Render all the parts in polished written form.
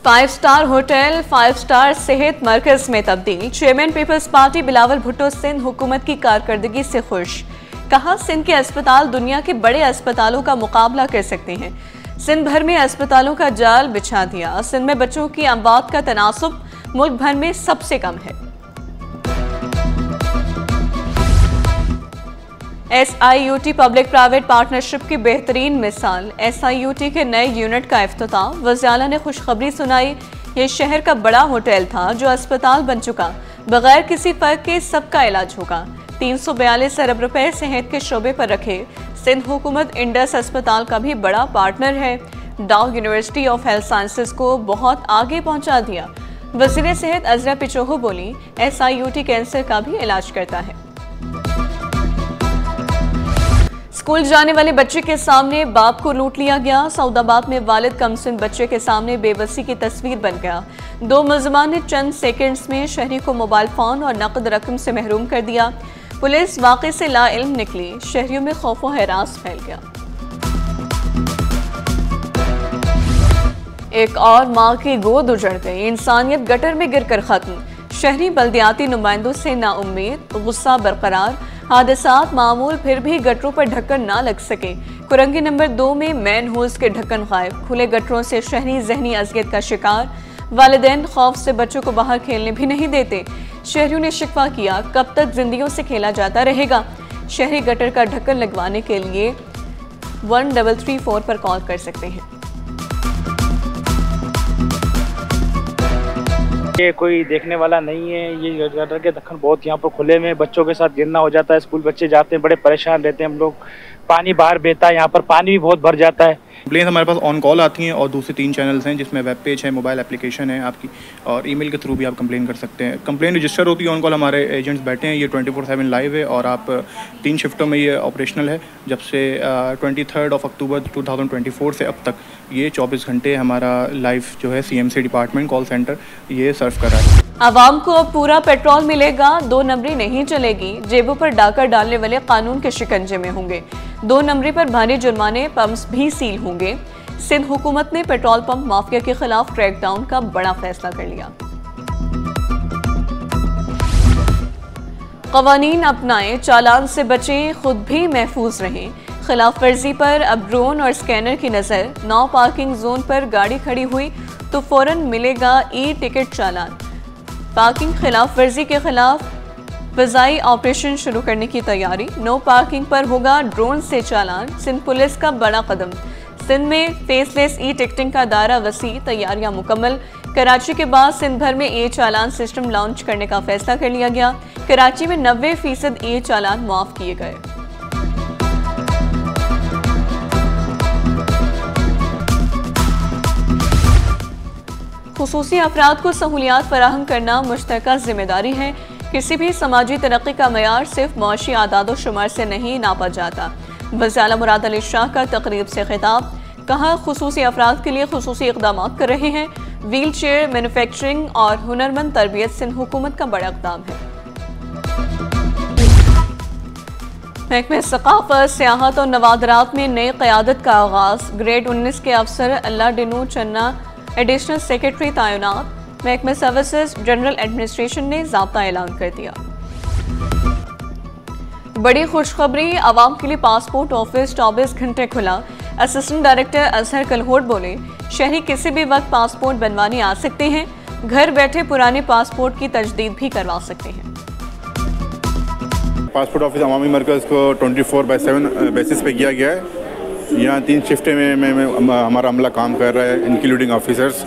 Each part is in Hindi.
5 स्टार होटल 5 स्टार सेहत मरकज में तब्दील। चेयरमैन पीपल्स पार्टी बिलावल भुट्टो सिंध हुकूमत की कारकर्दगी से खुश। कहा, सिंध के अस्पताल दुनिया के बड़े अस्पतालों का मुकाबला कर सकते हैं। सिंध भर में अस्पतालों का जाल बिछा दिया। सिंध में बच्चों की अमवात का तनासुब मुल्क भर में सबसे कम है। SIUT पब्लिक प्राइवेट पार्टनरशिप की बेहतरीन मिसाल। SIUT के नए यूनिट का इफ्तिताह। वज़ीर ने खुशखबरी सुनाई। ये शहर का बड़ा होटल था जो अस्पताल बन चुका। बगैर किसी फर्क के सबका इलाज होगा। 342 अरब रुपए सेहत के शोबे पर रखे। सिंध हुकूमत इंडस अस्पताल का भी बड़ा पार्टनर है। डाउ यूनिवर्सिटी ऑफ हेल्थ साइंसेज को बहुत आगे पहुंचा दिया। वज़ीर सेहत अज़रा पिचोहो बोली, SIUT कैंसर का भी इलाज करता है। स्कूल जाने वाले बच्चे के सामने बाप को लूट लिया गया। सऊदाबाद में वालिद कमसिन बच्चे के सामने बेबसी की तस्वीर बन गया। 2 मुलजमान ने चंद सेकंड्स में शहरी को मोबाइल फोन और नकद रकम से महरूम कर दिया। पुलिस वाक़े से लाइल्म निकली। शहरियों में खौफ व हरास फैल गया। एक और माँ की गोद उजड़ गई। इंसानियत गटर में गिरकर खत्म। शहरी बल्दियाती नुमाइंदों से नाउम्मीद, गुस्सा बरकरार। हादसात मामूल, फिर भी गटरों पर ढक्कन ना लग सके। कुरंगी नंबर 2 में मैन होल्स के ढक्कन गायब। खुले गटरों से शहरी जहनी अज़ियत का शिकार। वालिदैन खौफ से बच्चों को बाहर खेलने भी नहीं देते। शहरियों ने शिकवा किया, कब तक जिंदगियों से खेला जाता रहेगा। शहरी गटर का ढक्कन लगवाने के लिए 1334 पर कॉल कर सकते हैं। ये कोई देखने वाला नहीं है। ये गटर के ढक्कन बहुत यहाँ पर खुले में बच्चों के साथ गिरना हो जाता है। स्कूल बच्चे जाते हैं, बड़े परेशान रहते हैं हम लोग। पानी बाहर बहता है, यहाँ पर पानी भी बहुत भर जाता है। कंप्लेन हमारे पास ऑन कॉल आती हैं और दूसरे 3 चैनल्स हैं जिसमें वेब पेज है, मोबाइल एप्लीकेशन है आपकी, और ईमेल के थ्रू भी आप कंप्लेन कर सकते हैं। कंप्लेन रजिस्टर होती है, ऑन कॉल हमारे एजेंट्स बैठे हैं। ये 24/7 लाइव है और आप 3 शिफ्टों में ये ऑपरेशनल है। जब से 23 अक्टूबर 2024 से अब तक ये 24 घंटे हमारा लाइव जो है CMC डिपार्टमेंट कॉल सेंटर ये सर्व कर रहा है। आवाम को अब पूरा पेट्रोल मिलेगा, 2 नंबरी नहीं चलेगी। जेबों पर डाका डालने वाले कानून के शिकंजे में होंगे। 2 नंबरी पर भारी जुर्माने, पंप्स भी सील होंगे। सिंध हुकूमत ने पेट्रोल पंप माफिया के खिलाफ क्रैकडाउन का बड़ा फैसला कर लिया। कवानीन अपनाएं, चालान से बचें, खुद भी महफूज रहें। खिलाफ वर्जी पर अब ड्रोन और स्कैनर की नजर। नो पार्किंग जोन पर गाड़ी खड़ी हुई तो फौरन मिलेगा टिकट चालान। पार्किंग खिलाफ वर्जी के खिलाफ फजाई ऑपरेशन शुरू करने की तैयारी। नो पार्किंग पर होगा ड्रोन से चालान। सिंध पुलिस का बड़ा कदम। सिंध में फेसलेस टिकटिंग का दायरा वसी, तैयारियां मुकम्मल। कराची के बाद सिंध भर में चालान सिस्टम लॉन्च करने का फैसला कर लिया गया। कराची में 90% चालान माफ किए गए। खुसूसी अफराद को सहूलियात फराहम करना मुश्तरका जिम्मेदारी है। किसी भी समाजी तरक्की का मयार सिर्फ मुआशी आदाद व शुमार से नहीं नापा जाता। वज़ीर आला मुराद अली शाह का तकरीब से खिताब। कहा, खुसूसी अफराद के लिए खुसूसी इक़दाम कर रहे हैं। व्हील चेयर मैन्युफैक्चरिंग और हुनरमंद तरबियत सिंध हुकूमत का बड़ा इक़दाम है। महकमे सक़ाफ़त, सियाहत और नवादरात में नई क़यादत का आगाज़। ग्रेड 19 के अफसर अल्लाह डिनू चन्ना एडिशनल सेक्रेटरी तैनात। महकमे सर्विसेज जनरल एडमिनिस्ट्रेशन ने ज़ाब्ता ऐलान कर दिया। बड़ी खुशखबरी, आवाम के लिए पासपोर्ट ऑफिस 24 घंटे खुला। असिस्टेंट डायरेक्टर अजहर कलहोट बोले, शहरी किसी भी वक्त पासपोर्ट बनवाने आ सकते हैं। घर बैठे पुराने पासपोर्ट की तजदीद भी करवा सकते हैं। पासपोर्ट ऑफिस अवामी मरकज़ को 24/7 बेसिस पे किया गया है। यहाँ 3 शिफ्टें में हमारा अमला काम कर रहा है, इंक्लूडिंग ऑफिसर्स।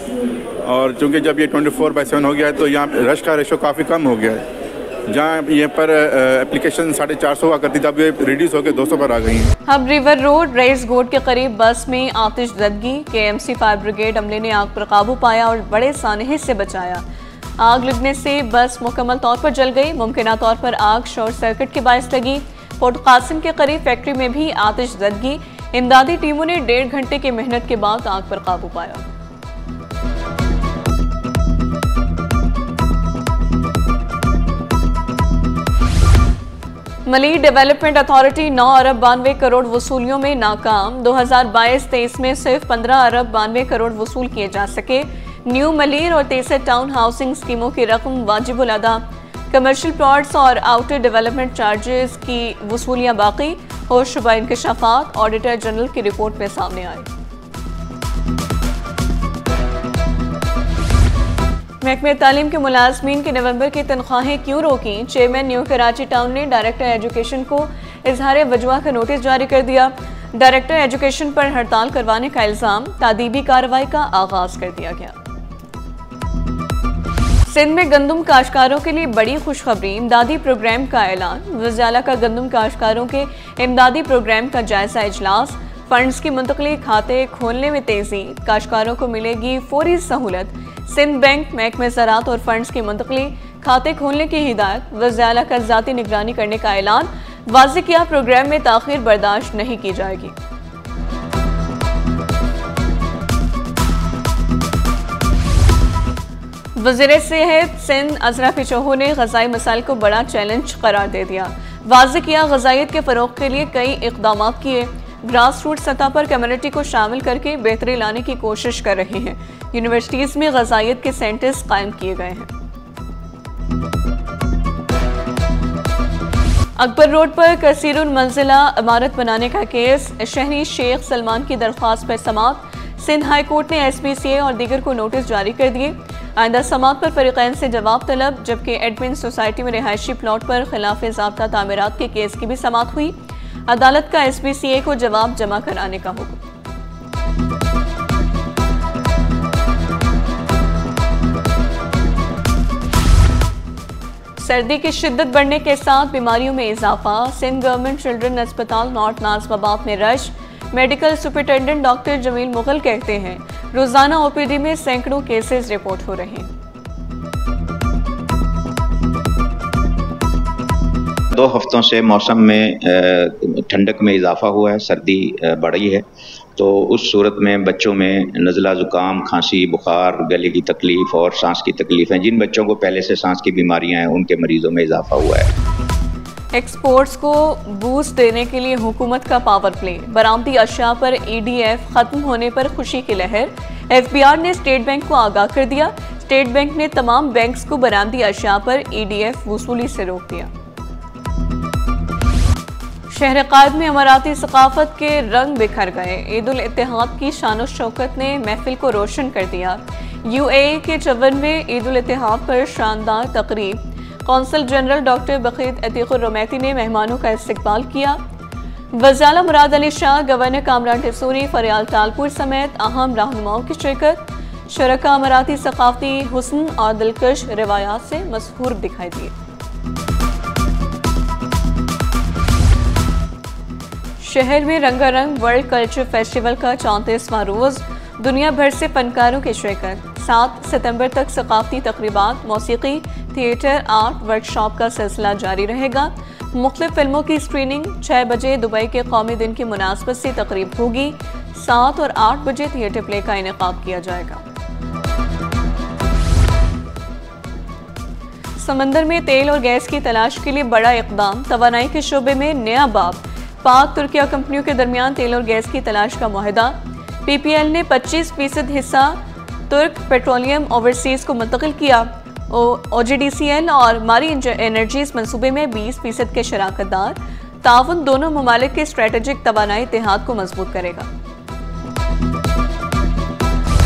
और चूँकि जब ये 24/7 हो गया है तो यहाँ रश का रेशो काफ़ी कम हो गया है। जहाँ यहाँ पर एप्लीकेशन 450 हुआ करती, तब ये रिड्यूस होकर 200 पर आ गई हैं। हब रिवर रोड रईस गोड के करीब बस में आतिशज़दगी। KMC फायर ब्रिगेड अमले ने आग पर काबू पाया और बड़े सानहे से बचाया। आग लगने से बस मुकम्मल तौर पर जल गई। मुमकिना तौर पर आग शॉर्ट सर्किट के बायस लगी। पोर्ट कासिम के करीब फैक्ट्री में भी आतिशज़दगी। इमदादी टीमों ने 1.5 घंटे की मेहनत के बाद आग पर काबू पाया। मली डेवलपमेंट अथॉरिटी 9 अरब 92 करोड़ वसूलियों में नाकाम। 2022-23 में सिर्फ 15 अरब 92 करोड़ वसूल किए जा सके। न्यू मलीर और तेसर टाउन हाउसिंग स्कीमों की रकम वाजिबुल अदा। कमर्शियल प्लॉट्स और आउटर डेवलपमेंट चार्जेस की वसूलियाँ बाकी। होशरुबा इंकशाफात ऑडिटर जनरल की रिपोर्ट में सामने आए। महकमे तालीम के मुलाजमीन के नवंबर की तनख्वाहें क्यों रोकी? चेयरमैन न्यू कराची टाउन ने डायरेक्टर एजुकेशन को इजहार वजवा का नोटिस जारी कर दिया। डायरेक्टर एजुकेशन पर हड़ताल करवाने का इल्जाम, तादीबी कार्रवाई का आगाज कर दिया गया। सिंध में गंदम काश्तकारों के लिए बड़ी खुशखबरी, इमदादी प्रोग्राम का ऐलान। वज़ाला का गंदम काश्तकारों के इमदादी प्रोग्राम का जायजा इजलास। फंड्स की मुंतकली, खाते खोलने में तेजी, काश्तकारों को मिलेगी फौरी सहूलत। सिंध बैंक महकमे ज़राअत और फंड्स की मुंतकली, खाते खोलने की हिदायत। वज़ाला का ज़ाती निगरानी करने का ऐलान, वाज़ेह किया प्रोग्राम में ताख़ीर बर्दाश्त नहीं की जाएगी। वज़ीर सेहत सिंध अज़रा पिचोहो ने ग़ज़ाई मसाइल को बड़ा चैलेंज करार दे दिया। वाज़ेह किया ग़ज़ाइयत के फ़रोग़ के लिए कई इक़दाम किए। ग्रास रूट सतह पर कम्युनिटी को शामिल करके बेहतरी लाने की कोशिश कर रहे हैं। यूनिवर्सिटीज़ में ग़ज़ाइयत के सेंटर्स कायम किए गए हैं। अकबर रोड पर कसीरुल मंजिला इमारत बनाने का केस, शहरी शेख सलमान की दरख्वास्त पर समाअत। सिंध हाई कोर्ट ने SPCA और दीगर को नोटिस जारी कर दिए। आइंदा समाअत पर फरीक़ैन से जवाब तलब। जबकि एडमिन सोसाइटी में रिहायशी प्लॉट पर खिलाफ ज़ाब्ता तामीरात के केस की भी समाअत हुई। अदालत का SPCA को जवाब जमा कराने का हुक्म। सर्दी की शिद्दत बढ़ने के साथ बीमारियों में इजाफा। सिंध गवर्नमेंट चिल्ड्रन अस्पताल नॉर्थ नाज़िमाबाद में rush. Medical superintendent doctor Jamil Mughal कहते हैं, रोजाना OPD में सैकड़ों केसेस रिपोर्ट हो रहे हैं। 2 हफ्तों से मौसम में ठंडक में इजाफा हुआ है, सर्दी बढ़ी है। तो उस सूरत में बच्चों में नज़ला, ज़ुकाम, खांसी, बुखार, गले की तकलीफ़ और सांस की तकलीफ़ें, जिन बच्चों को पहले से सांस की बीमारियां हैं, उनके मरीज़ों में इजाफा हुआ है। एक्सपोर्ट्स को बूस्ट देने के लिए हुकूमत का पावर प्ले। बरामदी अशिया पर EDF खत्म होने पर खुशी की लहर। FBR ने स्टेट बैंक को आगाह कर दिया। स्टेट बैंक ने तमाम बैंक्स को बरामदी अशिया पर EDF वसूली से रोक दिया। शहर कायद में अमाराती सकाफत के रंग बिखर गए। ईद उल इत्तेहाद की शान शौकत ने महफिल को रोशन कर दिया। UAE के 54वें ईद उल इत्तेहाद पर शानदार तकरीब। कौंसल जनरल डॉक्टर बकीत अतीकुर रोमैती ने मेहमानों का इस्तकबाल किया। वज़ाला मुराद अली शाह, गवर्नर कामरान टिसूरी, फरियाल तालपुर समेत अहम रहनुमाओं की शिरकत। शरका अमाराती सकाफती हुस्न और दिलकश रिवायात से मशहूर दिखाई दिए। शहर में रंगारंग वर्ल्ड कल्चर फेस्टिवल का 34वां रोज़। दुनिया भर से फनकारों की शिरकत। 7 सितंबर तक सकाफती तकरीबात, मौसीकी, थिएटर, आर्ट वर्कशॉप का सिलसिला जारी रहेगा। मुख्तलिफ फिल्मों की स्क्रीनिंग। 6 बजे दुबई के कौमी दिन की मुनासबत से तकरीब होगी। 7 और 8 बजे थिएटर प्ले का इनेकाद किया जाएगा। समंदर में तेल और गैस की तलाश के लिए बड़ा इक़दाम। तवानाई के शोबे में नया बाब। पाक तुर्किया कंपनियों के दरमियान तेल और गैस की तलाश का मुआहदा। PPL ने 25% हिस्सा तुर्क पेट्रोलियम ओवरसीज को मुंतकिल किया। OGDCL और मारी एनर्जीज मंसूबे में 20% के शराकतदार। ताउन दोनों ममालिक के स्ट्रेटेजिक तवानाई इत्तेहाद को मजबूत करेगा।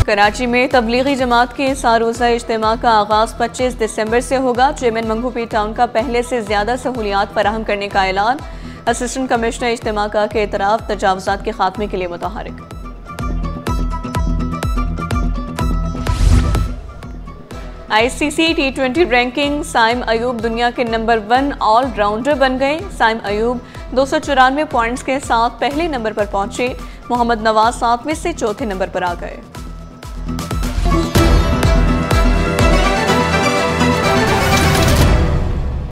कराची में तबलीगी जमात के इस रोज़ा इज्तिमा का आगाज़ 25 दिसंबर से होगा। चेयरमैन मंगूपी टाउन का पहले से ज़्यादा सहूलियात फराहम करने का ऐलान। असिस्टेंट कमिश्नर इज्तिमा का के इतराफ़ तजावुज़ात के खात्मे के लिए मुतहरिक। ICC T20 ranking. Saim Ayub दुनिया के नंबर 1 ऑलराउंडर बन गए। साइम अयूब 294 पॉइंट्स के साथ पहले नंबर पर पहुंचे। मोहम्मद नवाज 7वें से चौथे नंबर पर आ गए।